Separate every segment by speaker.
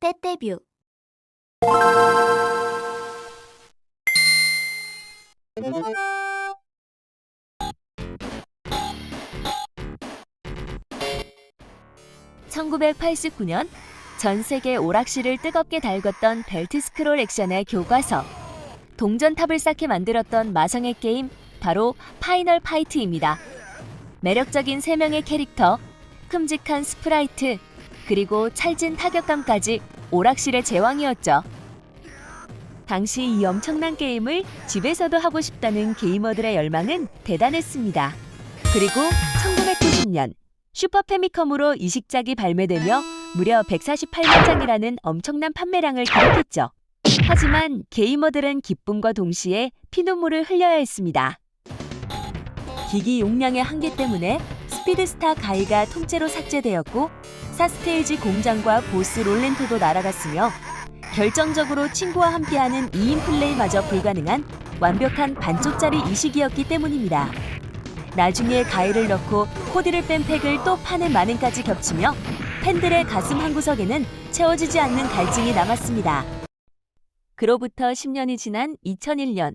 Speaker 1: 때때뷰. (1989년) 전 세계 오락실을 뜨겁게 달궜던 벨트 스크롤 액션의 교과서, 동전탑을 쌓게 만들었던 마성의 게임, 바로 파이널 파이트입니다. 매력적인 3명의 캐릭터, 큼직한 스프라이트, 그리고 찰진 타격감까지 오락실의 제왕이었죠. 당시 이 엄청난 게임을 집에서도 하고 싶다는 게이머들의 열망은 대단했습니다. 그리고 1990년 슈퍼 패미컴으로 이식작이 발매되며 무려 148만 장이라는 엄청난 판매량을 기록했죠. 하지만 게이머들은 기쁨과 동시에 피눈물을 흘려야 했습니다. 기기 용량의 한계 때문에 스피드스타 가이가 통째로 삭제되었고 4스테이지 공장과 보스 롤렌토도 날아갔으며 결정적으로 친구와 함께하는 2인 플레이마저 불가능한 완벽한 반쪽짜리 이식이었기 때문입니다. 나중에 가이를 넣고 코드를 뺀 팩을 또 판에 만행까지 겹치며 팬들의 가슴 한구석에는 채워지지 않는 갈증이 남았습니다. 그로부터 10년이 지난 2001년,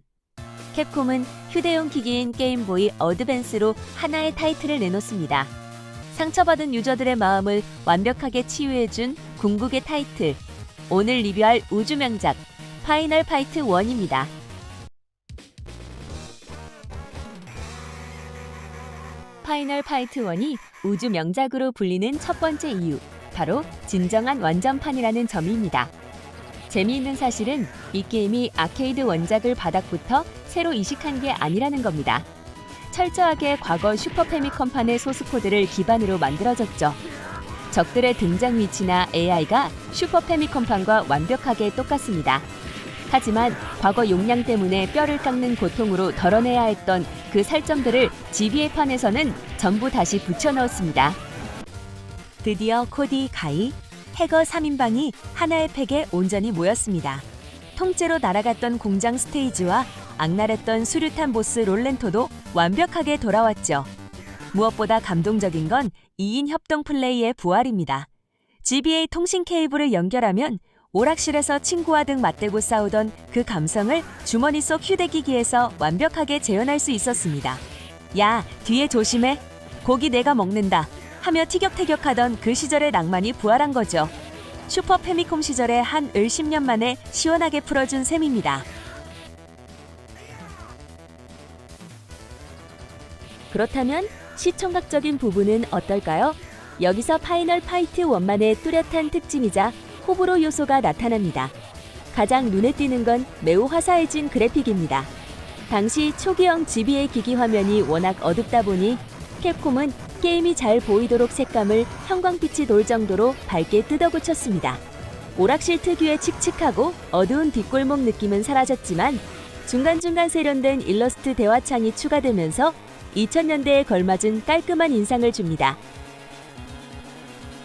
Speaker 1: 캡콤은 휴대용 기기인 게임보이 어드밴스로 하나의 타이틀을 내놓습니다. 상처받은 유저들의 마음을 완벽하게 치유해준 궁극의 타이틀, 오늘 리뷰할 우주명작 파이널 파이트 1입니다. 파이널 파이트 1이 우주명작으로 불리는 첫 번째 이유, 바로 진정한 완전판이라는 점입니다. 재미있는 사실은 이 게임이 아케이드 원작을 바닥부터 새로 이식한 게 아니라는 겁니다. 철저하게 과거 슈퍼 패미컴판의 소스코드를 기반으로 만들어졌죠. 적들의 등장 위치나 AI가 슈퍼 패미컴판과 완벽하게 똑같습니다. 하지만 과거 용량 때문에 뼈를 깎는 고통으로 덜어내야 했던 그 살점들을 GBA판에서는 전부 다시 붙여넣었습니다. 드디어 코디, 가이, 해거 3인방이 하나의 팩에 온전히 모였습니다. 통째로 날아갔던 공장 스테이지와 악랄했던 수류탄 보스 롤렌토도 완벽하게 돌아왔죠. 무엇보다 감동적인 건 2인 협동 플레이의 부활입니다. GBA 통신 케이블을 연결하면 오락실에서 친구와 등 맞대고 싸우던 그 감성을 주머니 속 휴대기기에서 완벽하게 재현할 수 있었습니다. 야, 뒤에 조심해. 고기 내가 먹는다. 하며 티격태격하던 그 시절의 낭만이 부활한 거죠. 슈퍼 패미콤 시절의 한 10년 만에 시원하게 풀어준 셈입니다. 그렇다면 시청각적인 부분은 어떨까요? 여기서 파이널 파이트 1만의 뚜렷한 특징이자 호불호 요소가 나타납니다. 가장 눈에 띄는 건 매우 화사해진 그래픽입니다. 당시 초기형 GBA 기기 화면이 워낙 어둡다 보니 캡콤은 게임이 잘 보이도록 색감을 형광빛이 돌 정도로 밝게 뜯어고쳤습니다. 오락실 특유의 칙칙하고 어두운 뒷골목 느낌은 사라졌지만 중간중간 세련된 일러스트 대화창이 추가되면서 2000년대에 걸맞은 깔끔한 인상을 줍니다.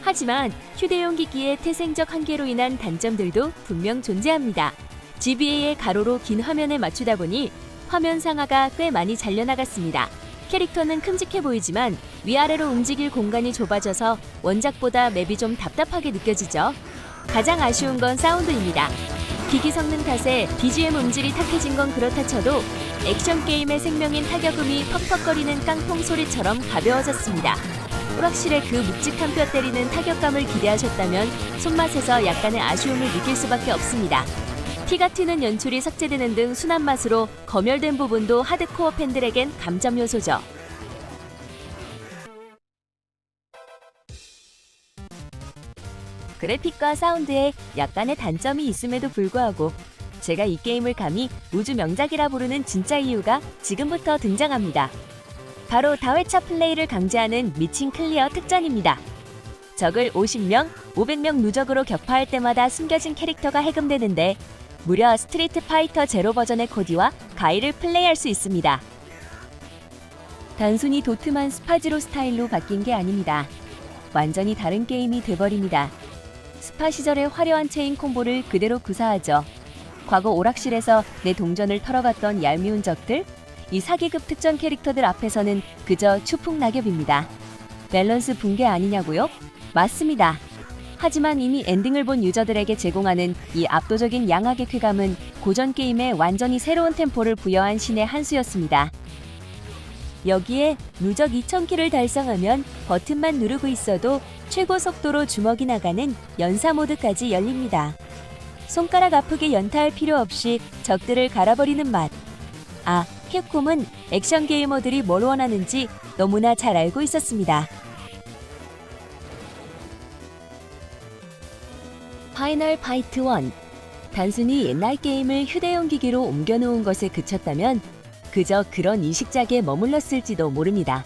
Speaker 1: 하지만 휴대용 기기의 태생적 한계로 인한 단점들도 분명 존재합니다. GBA의 가로로 긴 화면에 맞추다 보니 화면 상하가 꽤 많이 잘려나갔습니다. 캐릭터는 큼직해 보이지만 위아래로 움직일 공간이 좁아져서 원작보다 맵이 좀 답답하게 느껴지죠. 가장 아쉬운 건 사운드입니다. 기기 성능 탓에 BGM 음질이 탁해진 건 그렇다 쳐도 액션 게임의 생명인 타격음이 퍽퍽거리는 깡통 소리처럼 가벼워졌습니다. 오락실의 그 묵직한 뼈 때리는 타격감을 기대하셨다면 손맛에서 약간의 아쉬움을 느낄 수밖에 없습니다. 피가 튀는 연출이 삭제되는 등 순한 맛으로 검열된 부분도 하드코어 팬들에겐 감점 요소죠. 그래픽과 사운드에 약간의 단점이 있음에도 불구하고 제가 이 게임을 감히 우주 명작이라 부르는 진짜 이유가 지금부터 등장합니다. 바로 다회차 플레이를 강제하는 미친 클리어 특전입니다. 적을 50명, 500명 누적으로 격파할 때마다 숨겨진 캐릭터가 해금되는데 무려 스트리트 파이터 제로 버전의 코디와 가이를 플레이할 수 있습니다. 단순히 도트만 스파지로 스타일로 바뀐 게 아닙니다. 완전히 다른 게임이 돼버립니다. 스파 시절의 화려한 체인 콤보를 그대로 구사하죠. 과거 오락실에서 내 동전을 털어갔던 얄미운 적들, 이 사기급 특전 캐릭터들 앞에서는 그저 추풍낙엽입니다. 밸런스 붕괴 아니냐고요? 맞습니다. 하지만 이미 엔딩을 본 유저들에게 제공하는 이 압도적인 양악의 쾌감은 고전 게임에 완전히 새로운 템포를 부여한 신의 한 수였습니다. 여기에 누적 2000킬을 달성하면 버튼만 누르고 있어도 최고 속도로 주먹이 나가는 연사 모드까지 열립니다. 손가락 아프게 연타할 필요 없이 적들을 갈아버리는 맛. 캡콤은 액션 게이머들이 뭘 원하는지 너무나 잘 알고 있었습니다. 파이널 파이트 1. 단순히 옛날 게임을 휴대용 기기로 옮겨놓은 것에 그쳤다면 그저 그런 이식작에 머물렀을지도 모릅니다.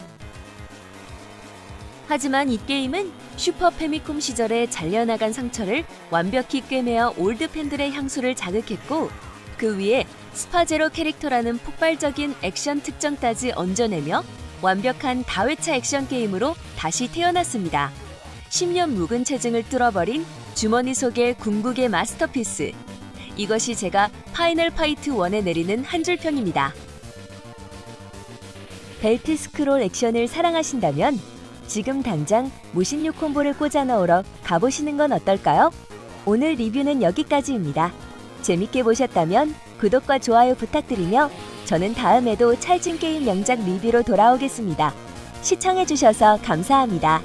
Speaker 1: 하지만 이 게임은 슈퍼 패미콤 시절에 잘려나간 상처를 완벽히 꿰매어 올드 팬들의 향수를 자극했고, 그 위에 스파제로 캐릭터라는 폭발적인 액션 특정까지 얹어내며 완벽한 다회차 액션 게임으로 다시 태어났습니다. 10년 묵은 체증을 뚫어버린 주머니 속의 궁극의 마스터피스. 이것이 제가 파이널 파이트 1에 내리는 한 줄 평입니다. 벨트 스크롤 액션을 사랑하신다면 지금 당장 무신류 콤보를 꽂아 넣으러 가보시는 건 어떨까요? 오늘 리뷰는 여기까지입니다. 재밌게 보셨다면 구독과 좋아요 부탁드리며 저는 다음에도 찰진 게임 명작 리뷰로 돌아오겠습니다. 시청해주셔서 감사합니다.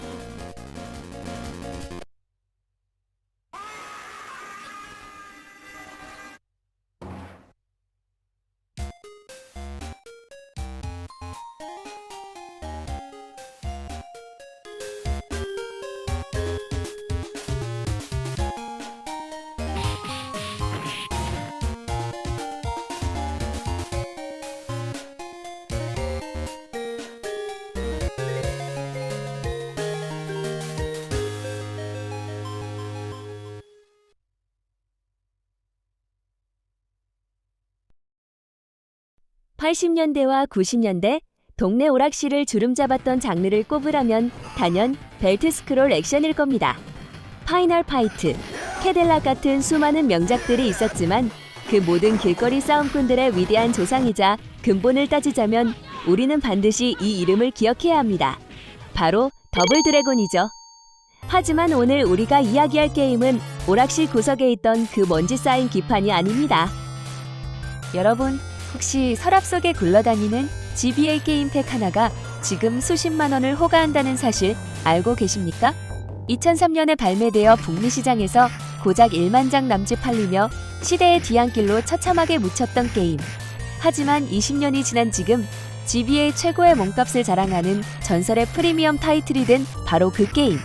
Speaker 1: (80년대와 90년대) 동네 오락실을 주름잡았던 장르를 꼽으라면 단연 벨트 스크롤 액션일 겁니다. 파이널 파이트, 캐딜락 같은 수많은 명작들이 있었지만 그 모든 길거리 싸움꾼들의 위대한 조상이자 근본을 따지자면 우리는 반드시 이 이름을 기억해야 합니다. 바로 더블 드래곤이죠. 하지만 오늘 우리가 이야기할 게임은 오락실 구석에 있던 그 먼지 쌓인 기판이 아닙니다. 여러분, 혹시 서랍 속에 굴러다니는 GBA 게임팩 하나가 지금 수십만 원을 호가한다는 사실 알고 계십니까? 2003년에 발매되어 북미 시장에서 고작 1만 장 남짓 팔리며 시대의 뒤안길로 처참하게 묻혔던 게임. 하지만 20년이 지난 지금 GBA 최고의 몸값을 자랑하는 전설의 프리미엄 타이틀이 된 바로 그 게임.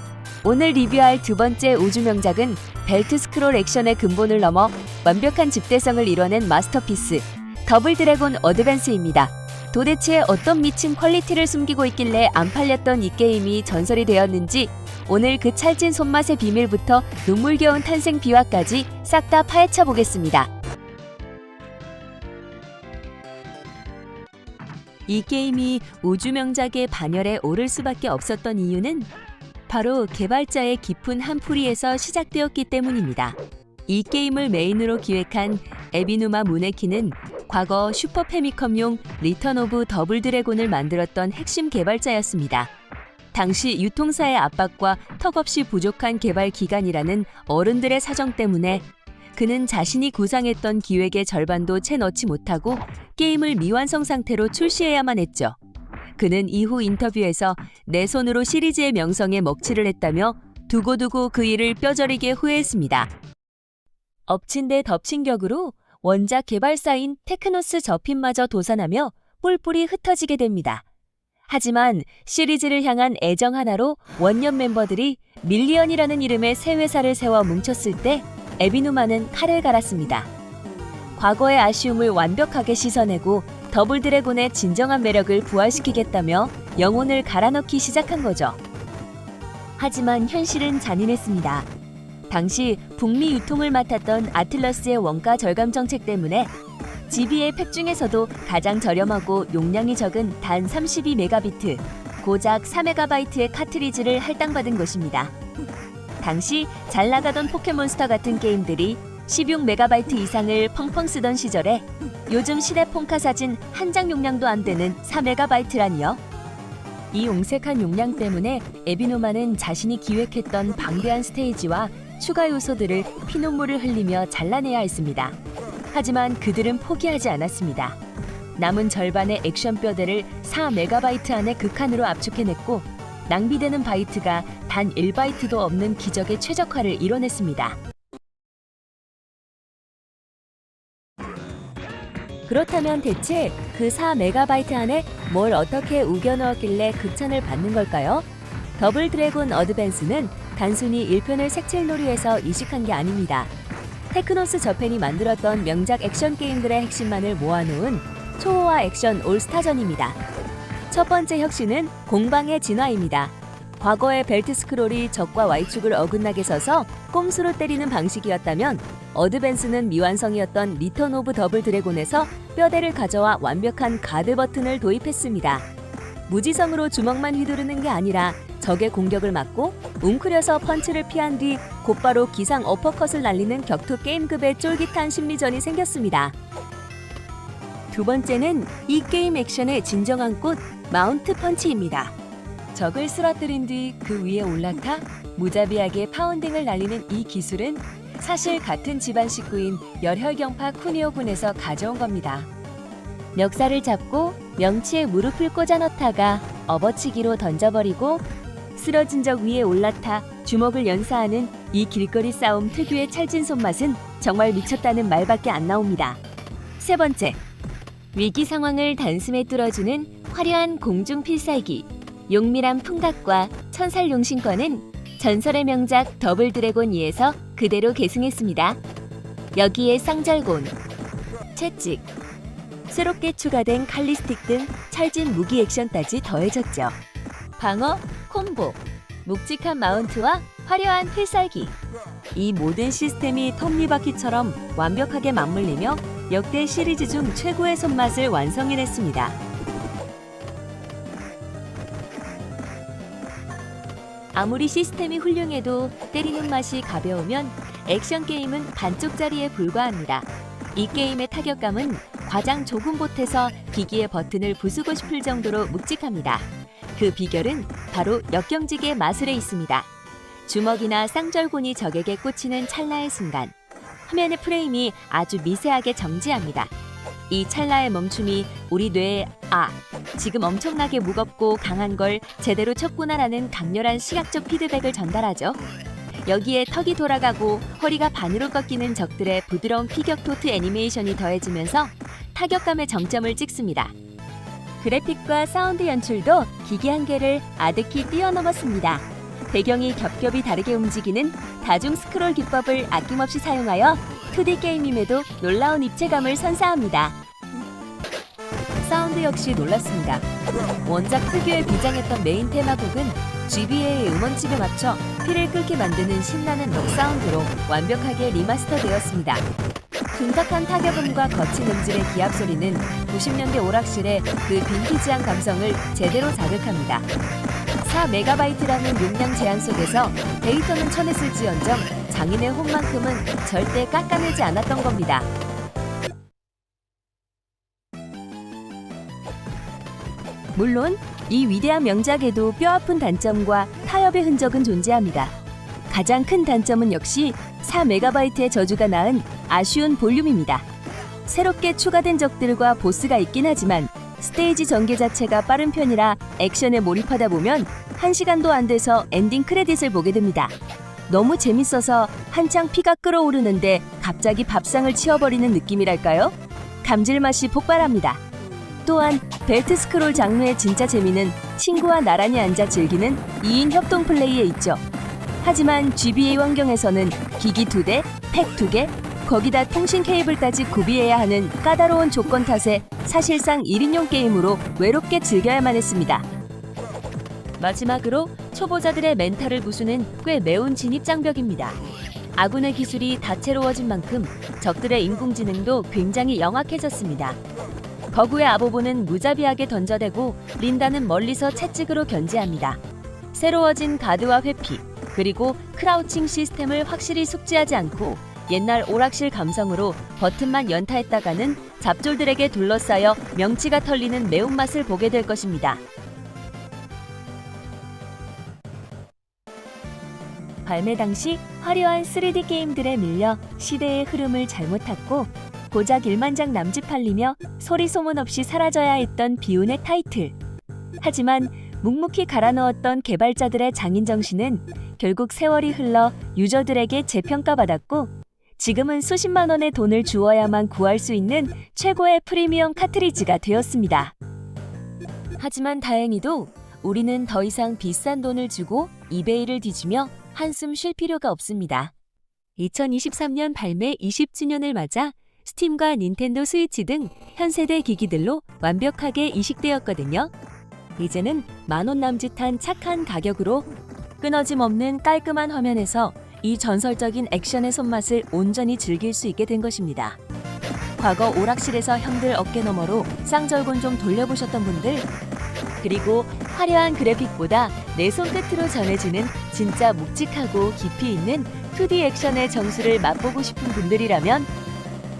Speaker 1: 오늘 리뷰할 두 번째 우주 명작은 벨트 스크롤 액션의 근본을 넘어 완벽한 집대성을 이뤄낸 마스터피스, 더블 드래곤 어드밴스입니다. 도대체 어떤 미친 퀄리티를 숨기고 있길래 안 팔렸던 이 게임이 전설이 되었는지 오늘 그 찰진 손맛의 비밀부터 눈물겨운 탄생 비화까지 싹 다 파헤쳐 보겠습니다. 이 게임이 우주 명작의 반열에 오를 수밖에 없었던 이유는 바로 개발자의 깊은 한풀이에서 시작되었기 때문입니다. 이 게임을 메인으로 기획한 에비누마 무네키는 과거 슈퍼 패미컴용 리턴 오브 더블 드래곤을 만들었던 핵심 개발자였습니다. 당시 유통사의 압박과 턱없이 부족한 개발 기간이라는 어른들의 사정 때문에 그는 자신이 구상했던 기획의 절반도 채 넣지 못하고 게임을 미완성 상태로 출시해야만 했죠. 그는 이후 인터뷰에서 내 손으로 시리즈의 명성에 먹칠을 했다며 두고두고 그 일을 뼈저리게 후회했습니다. 엎친 데 덮친 격으로 원작 개발사인 테크노스 저핀마저 도산하며 뿔뿔이 흩어지게 됩니다. 하지만 시리즈를 향한 애정 하나로 원년 멤버들이 밀리언이라는 이름의 새 회사를 세워 뭉쳤을 때 에비누마는 칼을 갈았습니다. 과거의 아쉬움을 완벽하게 씻어내고 더블 드래곤의 진정한 매력을 부활시키겠다며 영혼을 갈아넣기 시작한 거죠. 하지만 현실은 잔인했습니다. 당시 북미 유통을 맡았던 아틀러스의 원가 절감 정책 때문에 GBA 팩 중에서도 가장 저렴하고 용량이 적은 단 32메가비트, 고작 4메가바이트의 카트리지를 할당받은 것입니다. 당시 잘 나가던 포켓몬스터 같은 게임들이 16메가바이트 이상을 펑펑 쓰던 시절에 요즘 시대폰카 사진 한 장 용량도 안 되는 4메가바이트라니요. 이 옹색한 용량 때문에 에비노마는 자신이 기획했던 방대한 스테이지와 추가 요소들을 피눈물을 흘리며 잘라내야 했습니다. 하지만 그들은 포기하지 않았습니다. 남은 절반의 액션 뼈대를 4MB 안에 극한으로 압축해냈고 낭비되는 바이트가 단 1바이트도 없는 기적의 최적화를 이뤄냈습니다. 그렇다면 대체 그 4MB 안에 뭘 어떻게 우겨 넣었길래 극찬을 받는 걸까요? 더블 드래곤 어드밴스는 단순히 1편을 색칠놀이에서 이식한 게 아닙니다. 테크노스 저펜이 만들었던 명작 액션 게임들의 핵심만을 모아놓은 초호화 액션 올스타전입니다. 첫 번째 혁신은 공방의 진화입니다. 과거의 벨트 스크롤이 적과 Y축을 어긋나게 서서 꼼수로 때리는 방식이었다면 어드밴스는 미완성이었던 리턴 오브 더블 드래곤에서 뼈대를 가져와 완벽한 가드 버튼을 도입했습니다. 무지성으로 주먹만 휘두르는 게 아니라 적의 공격을 막고 웅크려서 펀치를 피한 뒤 곧바로 기상 어퍼컷을 날리는 격투 게임급의 쫄깃한 심리전이 생겼습니다. 두 번째는 이 게임 액션의 진정한 꽃, 마운트 펀치입니다. 적을 쓰러뜨린 뒤 그 위에 올라타 무자비하게 파운딩을 날리는 이 기술은 사실 같은 집안 식구인 열혈경파 쿠니오 군에서 가져온 겁니다. 멱살을 잡고 명치에 무릎을 꽂아 넣다가 업어치기로 던져버리고 쓰러진 적 위에 올라타 주먹을 연사하는 이 길거리 싸움 특유의 찰진 손맛은 정말 미쳤다는 말밖에 안 나옵니다. 세 번째, 위기 상황을 단숨에 뚫어주는 화려한 공중 필살기, 용밀한 풍각과 천살 용신권은 전설의 명작 더블 드래곤 2에서 그대로 계승했습니다. 여기에 쌍절곤, 채찍, 새롭게 추가된 칼리스틱 등 찰진 무기 액션까지 더해졌죠. 방어, 콤보, 묵직한 마운트와 화려한 필살기. 이 모든 시스템이 톱니바퀴처럼 완벽하게 맞물리며 역대 시리즈 중 최고의 손맛을 완성해냈습니다. 아무리 시스템이 훌륭해도 때리는 맛이 가벼우면 액션 게임은 반쪽짜리에 불과합니다. 이 게임의 타격감은 과장 좁은 곳에서 기기의 버튼을 부수고 싶을 정도로 묵직합니다. 그 비결은 바로 역경직의 마술에 있습니다. 주먹이나 쌍절곤이 적에게 꽂히는 찰나의 순간, 화면의 프레임이 아주 미세하게 정지합니다. 이 찰나의 멈춤이 우리 뇌에 지금 엄청나게 무겁고 강한 걸 제대로 쳤구나라는 강렬한 시각적 피드백을 전달하죠. 여기에 턱이 돌아가고 허리가 반으로 꺾이는 적들의 부드러운 피격토트 애니메이션이 더해지면서 타격감의 정점을 찍습니다. 그래픽과 사운드 연출도 기기 한계를 아득히 뛰어넘었습니다. 배경이 겹겹이 다르게 움직이는 다중 스크롤 기법을 아낌없이 사용하여 2D 게임임에도 놀라운 입체감을 선사합니다. 사운드 역시 놀랐습니다. 원작 특유의 비장했던 메인 테마곡은 GBA의 음원집에 맞춰 피를 끓게 만드는 신나는 록 사운드로 완벽하게 리마스터되었습니다. 둔탁한 타격음과 거친 음질의 기합 소리는 90년대 오락실의 그 빈티지한 감성을 제대로 자극합니다. 4MB라는 용량 제한 속에서 데이터는 쳐냈을지언정 장인의 혼만큼은 절대 깎아내지 않았던 겁니다. 물론 이 위대한 명작에도 뼈아픈 단점과 타협의 흔적은 존재합니다. 가장 큰 단점은 역시 4MB의 저주가 낳은 아쉬운 볼륨입니다. 새롭게 추가된 적들과 보스가 있긴 하지만 스테이지 전개 자체가 빠른 편이라 액션에 몰입하다 보면 1시간도 안 돼서 엔딩 크레딧을 보게 됩니다. 너무 재밌어서 한창 피가 끓어오르는데 갑자기 밥상을 치워버리는 느낌이랄까요? 감질맛이 폭발합니다. 또한 벨트 스크롤 장르의 진짜 재미는 친구와 나란히 앉아 즐기는 2인 협동 플레이에 있죠. 하지만 GBA 환경에서는 기기 2대, 팩 2개, 거기다 통신 케이블까지 구비해야 하는 까다로운 조건 탓에 사실상 1인용 게임으로 외롭게 즐겨야만 했습니다. 마지막으로 초보자들의 멘탈을 부수는 꽤 매운 진입장벽입니다. 아군의 기술이 다채로워진 만큼 적들의 인공지능도 굉장히 영악해졌습니다. 거구의 아보보는 무자비하게 던져대고 린다는 멀리서 채찍으로 견제합니다. 새로워진 가드와 회피, 그리고 크라우칭 시스템을 확실히 숙지하지 않고 옛날 오락실 감성으로 버튼만 연타했다가는 잡졸들에게 둘러싸여 명치가 털리는 매운맛을 보게 될 것입니다. 발매 당시 화려한 3D 게임들에 밀려 시대의 흐름을 잘못 탔고 고작 1만 장 남짓 팔리며 소리 소문 없이 사라져야 했던 비운의 타이틀. 하지만 묵묵히 갈아 넣었던 개발자들의 장인 정신은 결국 세월이 흘러 유저들에게 재평가받았고 지금은 수십만 원의 돈을 주어야만 구할 수 있는 최고의 프리미엄 카트리지가 되었습니다. 하지만 다행히도 우리는 더 이상 비싼 돈을 주고 이베이를 뒤지며 한숨 쉴 필요가 없습니다. 2023년 발매 20주년을 맞아 스팀과 닌텐도 스위치 등 현세대 기기들로 완벽하게 이식되었거든요. 이제는 만원 남짓한 착한 가격으로 끊어짐 없는 깔끔한 화면에서 이 전설적인 액션의 손맛을 온전히 즐길 수 있게 된 것입니다. 과거 오락실에서 형들 어깨 너머로 쌍절곤 좀 돌려보셨던 분들, 그리고 화려한 그래픽보다 내 손끝으로 전해지는 진짜 묵직하고 깊이 있는 2D 액션의 정수를 맛보고 싶은 분들이라면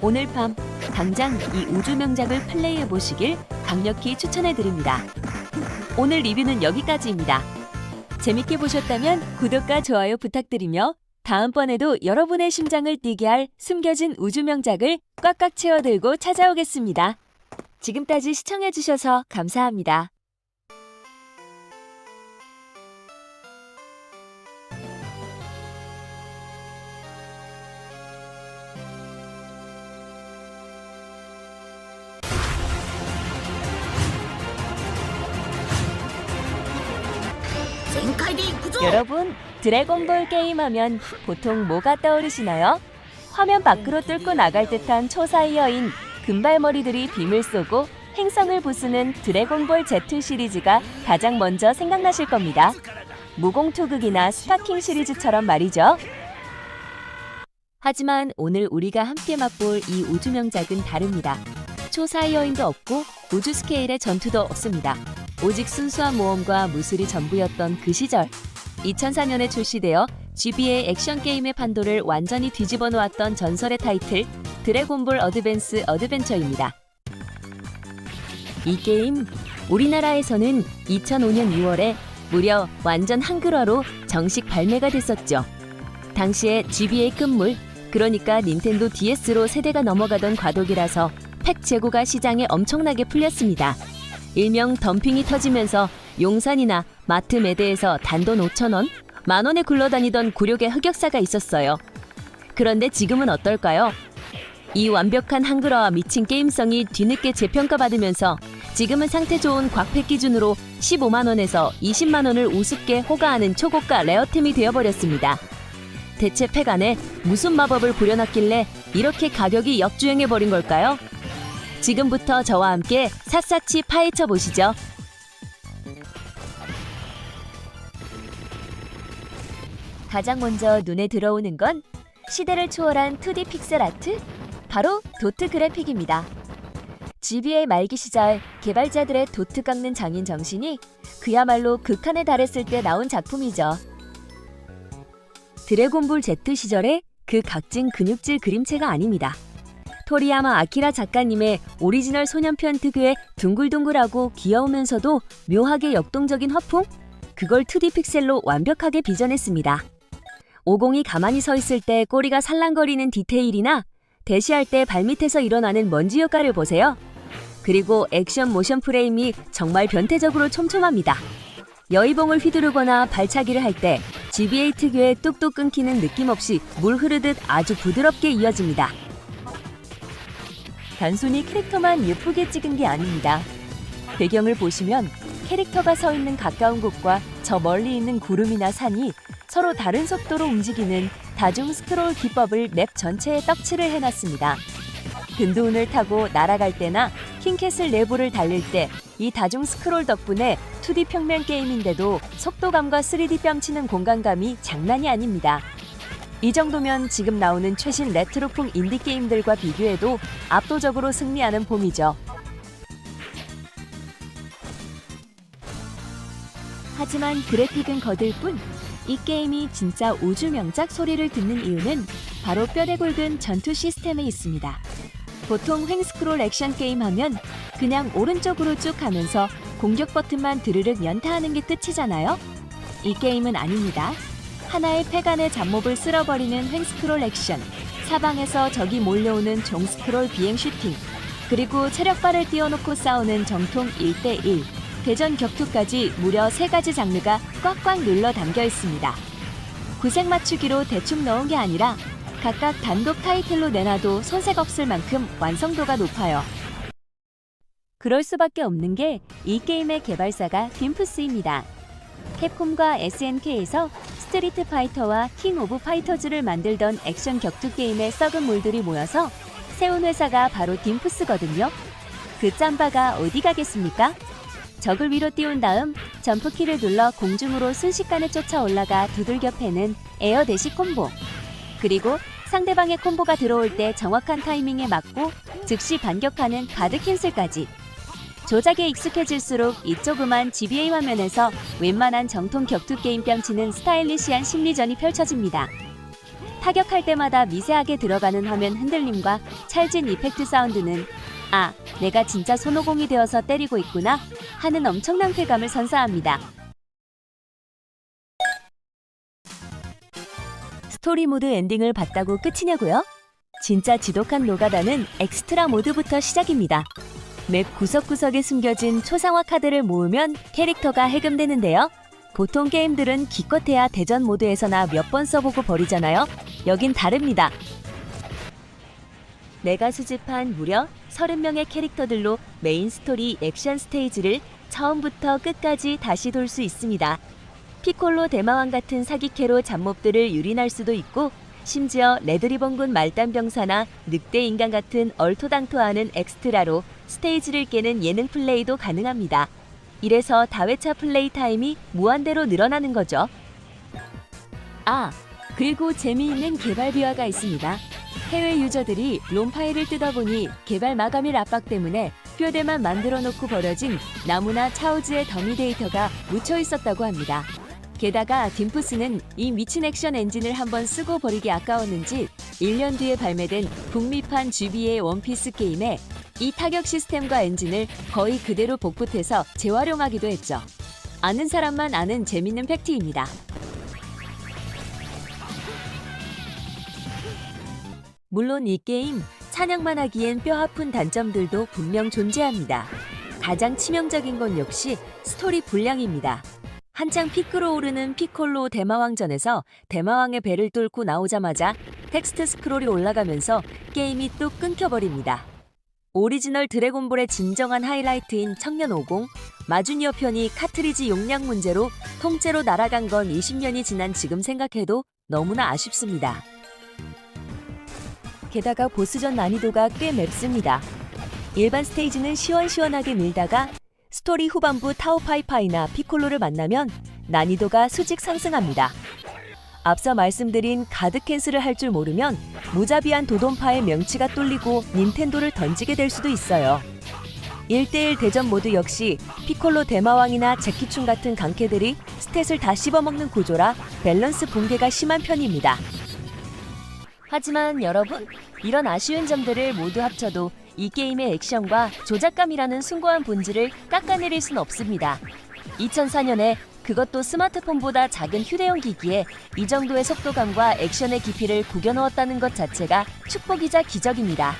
Speaker 1: 오늘 밤 당장 이 우주 명작을 플레이해 보시길 강력히 추천해드립니다. 오늘 리뷰는 여기까지입니다. 재밌게 보셨다면 구독과 좋아요 부탁드리며 다음번에도 여러분의 심장을 뛰게 할 숨겨진 우주 명작을 꽉꽉 채워들고 찾아오겠습니다. 지금까지 시청해주셔서 감사합니다. 여러분, 드래곤볼 게임하면 보통 뭐가 떠오르시나요? 화면 밖으로 뚫고 나갈 듯한 초사이어인 금발머리들이 빔을 쏘고 행성을 부수는 드래곤볼 Z 시리즈가 가장 먼저 생각나실 겁니다. 무공투극이나 스파킹 시리즈처럼 말이죠. 하지만 오늘 우리가 함께 맛볼 이 우주 명작은 다릅니다. 초사이어인도 없고 우주 스케일의 전투도 없습니다. 오직 순수한 모험과 무술이 전부였던 그 시절. 2004년에 출시되어 GBA 액션 게임의 판도를 완전히 뒤집어 놓았던 전설의 타이틀 드래곤볼 어드밴스 어드벤처입니다. 이 게임 우리나라에서는 2005년 6월에 무려 완전 한글화로 정식 발매가 됐었죠. 당시에 GBA 끝물, 그러니까 닌텐도 DS로 세대가 넘어가던 과도기라서 팩 재고가 시장에 엄청나게 풀렸습니다. 일명 덤핑이 터지면서 용산이나 마트 매대에서 단돈 5,000원, 만원에 굴러다니던 굴욕의 흑역사가 있었어요. 그런데 지금은 어떨까요? 이 완벽한 한글화와 미친 게임성이 뒤늦게 재평가받으면서 지금은 상태 좋은 곽팩 기준으로 15만원에서 20만원을 우습게 호가하는 초고가 레어템이 되어버렸습니다. 대체 팩 안에 무슨 마법을 부려놨길래 이렇게 가격이 역주행해버린 걸까요? 지금부터 저와 함께 샅샅이 파헤쳐 보시죠. 가장 먼저 눈에 들어오는 건 시대를 초월한 2D 픽셀 아트? 바로 도트 그래픽입니다. GBA 말기 시절 개발자들의 도트 깎는 장인 정신이 그야말로 극한에 달했을 때 나온 작품이죠. 드래곤볼 Z 시절의 그 각진 근육질 그림체가 아닙니다. 토리야마 아키라 작가님의 오리지널 소년편 특유의 둥글둥글하고 귀여우면서도 묘하게 역동적인 화풍? 그걸 2D 픽셀로 완벽하게 빚어냈습니다. 오공이 가만히 서 있을 때 꼬리가 살랑거리는 디테일이나 대시할 때 발밑에서 일어나는 먼지 효과를 보세요. 그리고 액션 모션 프레임이 정말 변태적으로 촘촘합니다. 여의봉을 휘두르거나 발차기를 할 때 GBA 특유의 뚝뚝 끊기는 느낌 없이 물 흐르듯 아주 부드럽게 이어집니다. 단순히 캐릭터만 예쁘게 찍은 게 아닙니다. 배경을 보시면 캐릭터가 서 있는 가까운 곳과 저 멀리 있는 구름이나 산이 서로 다른 속도로 움직이는 다중 스크롤 기법을 맵 전체에 떡칠을 해놨습니다. 든두운을 타고 날아갈 때나 킹캐슬 내부를 달릴 때 이 다중 스크롤 덕분에 2D 평면 게임인데도 속도감과 3D 뺨치는 공간감이 장난이 아닙니다. 이 정도면 지금 나오는 최신 레트로풍 인디게임들과 비교해도 압도적으로 승리하는 봄이죠. 하지만 그래픽은 거들 뿐 이 게임이 진짜 우주 명작 소리를 듣는 이유는 바로 뼈대 굵은 전투 시스템에 있습니다. 보통 횡스크롤 액션 게임 하면 그냥 오른쪽으로 쭉 가면서 공격 버튼만 드르륵 연타하는 게 끝이잖아요. 이 게임은 아닙니다. 하나의 팩 안에 잡몹을 쓸어버리는 횡스크롤 액션, 사방에서 적이 몰려오는 종스크롤 비행 슈팅, 그리고 체력바를 띄워놓고 싸우는 정통 1대1, 대전 격투까지 무려 3가지 장르가 꽉꽉 눌러 담겨 있습니다. 구색 맞추기로 대충 넣은 게 아니라 각각 단독 타이틀로 내놔도 손색 없을 만큼 완성도가 높아요. 그럴 수밖에 없는 게 이 게임의 개발사가 딤프스입니다. 캡콤과 SNK에서 스트리트 파이터와 킹 오브 파이터즈를 만들던 액션 격투 게임의 썩은 물들이 모여서 세운 회사가 바로 딤프스거든요. 그 짬바가 어디 가겠습니까? 적을 위로 띄운 다음 점프키를 눌러 공중으로 순식간에 쫓아 올라가 두들겨 패는 에어 대시 콤보. 그리고 상대방의 콤보가 들어올 때 정확한 타이밍에 맞고 즉시 반격하는 가드 캔슬까지. 조작에 익숙해질수록 이 조그만 GBA 화면에서 웬만한 정통 격투 게임 뺨치는 스타일리시한 심리전이 펼쳐집니다. 타격할 때마다 미세하게 들어가는 화면 흔들림과 찰진 이펙트 사운드는 아, 내가 진짜 손오공이 되어서 때리고 있구나 하는 엄청난 쾌감을 선사합니다. 스토리 모드 엔딩을 봤다고 끝이냐고요? 진짜 지독한 노가다는 엑스트라 모드부터 시작입니다. 맵 구석구석에 숨겨진 초상화 카드를 모으면 캐릭터가 해금되는데요. 보통 게임들은 기껏해야 대전 모드에서나 몇 번 써보고 버리잖아요. 여긴 다릅니다. 내가 수집한 무려 30명의 캐릭터들로 메인 스토리 액션 스테이지를 처음부터 끝까지 다시 돌 수 있습니다. 피콜로 대마왕 같은 사기캐로 잡몹들을 유린할 수도 있고 심지어 레드리본군 말단병사나 늑대인간 같은 얼토당토하는 엑스트라로 스테이지를 깨는 예능 플레이도 가능합니다. 이래서 다회차 플레이 타임이 무한대로 늘어나는 거죠. 아, 그리고 재미있는 개발 비화가 있습니다. 해외 유저들이 롬 파일을 뜯어보니 개발 마감일 압박 때문에 뼈대만 만들어 놓고 버려진 나무나 차우즈의 더미 데이터가 묻혀 있었다고 합니다. 게다가 딤프스는 이 미친 액션 엔진을 한번 쓰고 버리기 아까웠는지 1년 뒤에 발매된 북미판 GBA 원피스 게임에 이 타격 시스템과 엔진을 거의 그대로 복붙해서 재활용하기도 했죠. 아는 사람만 아는 재밌는 팩트입니다. 물론 이 게임 찬양만 하기엔 뼈아픈 단점들도 분명 존재합니다. 가장 치명적인 건 역시 스토리 분량입니다. 한창 피 끓어오르는 피콜로 대마왕전에서 대마왕의 배를 뚫고 나오자마자 텍스트 스크롤이 올라가면서 게임이 뚝 끊겨버립니다. 오리지널 드래곤볼의 진정한 하이라이트인 청년 50, 마주니어 편이 카트리지 용량 문제로 통째로 날아간 건 20년이 지난 지금 생각해도 너무나 아쉽습니다. 게다가 보스전 난이도가 꽤 맵습니다. 일반 스테이지는 시원시원하게 밀다가 스토리 후반부 타오파이파이나 피콜로를 만나면 난이도가 수직 상승합니다. 앞서 말씀드린 가드 캔슬을 할 줄 모르면 무자비한 도돈파의 명치가 뚫리고 닌텐도를 던지게 될 수도 있어요. 1대1 대전 모드 역시 피콜로 대마왕이나 제키춘 같은 강캐들이 스탯을 다 씹어먹는 구조라 밸런스 붕괴가 심한 편입니다. 하지만 여러분, 이런 아쉬운 점들을 모두 합쳐도 이 게임의 액션과 조작감이라는 숭고한 본질을 깎아내릴 순 없습니다. 2004년에 그것도 스마트폰보다 작은 휴대용 기기에 이 정도의 속도감과 액션의 깊이를 구겨넣었다는 것 자체가 축복이자 기적입니다.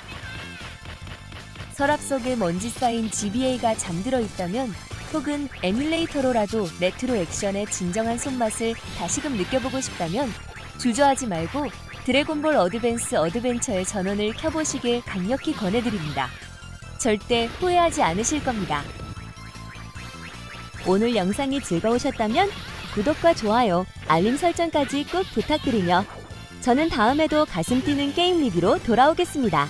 Speaker 1: 서랍 속에 먼지 쌓인 GBA가 잠들어 있다면 혹은 에뮬레이터로라도 레트로 액션의 진정한 손맛을 다시금 느껴보고 싶다면 주저하지 말고 드래곤볼 어드밴스 어드벤처의 전원을 켜보시길 강력히 권해드립니다. 절대 후회하지 않으실 겁니다. 오늘 영상이 즐거우셨다면 구독과 좋아요, 알림 설정까지 꼭 부탁드리며 저는 다음에도 가슴 뛰는 게임 리뷰로 돌아오겠습니다.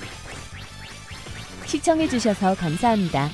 Speaker 1: 시청해주셔서 감사합니다.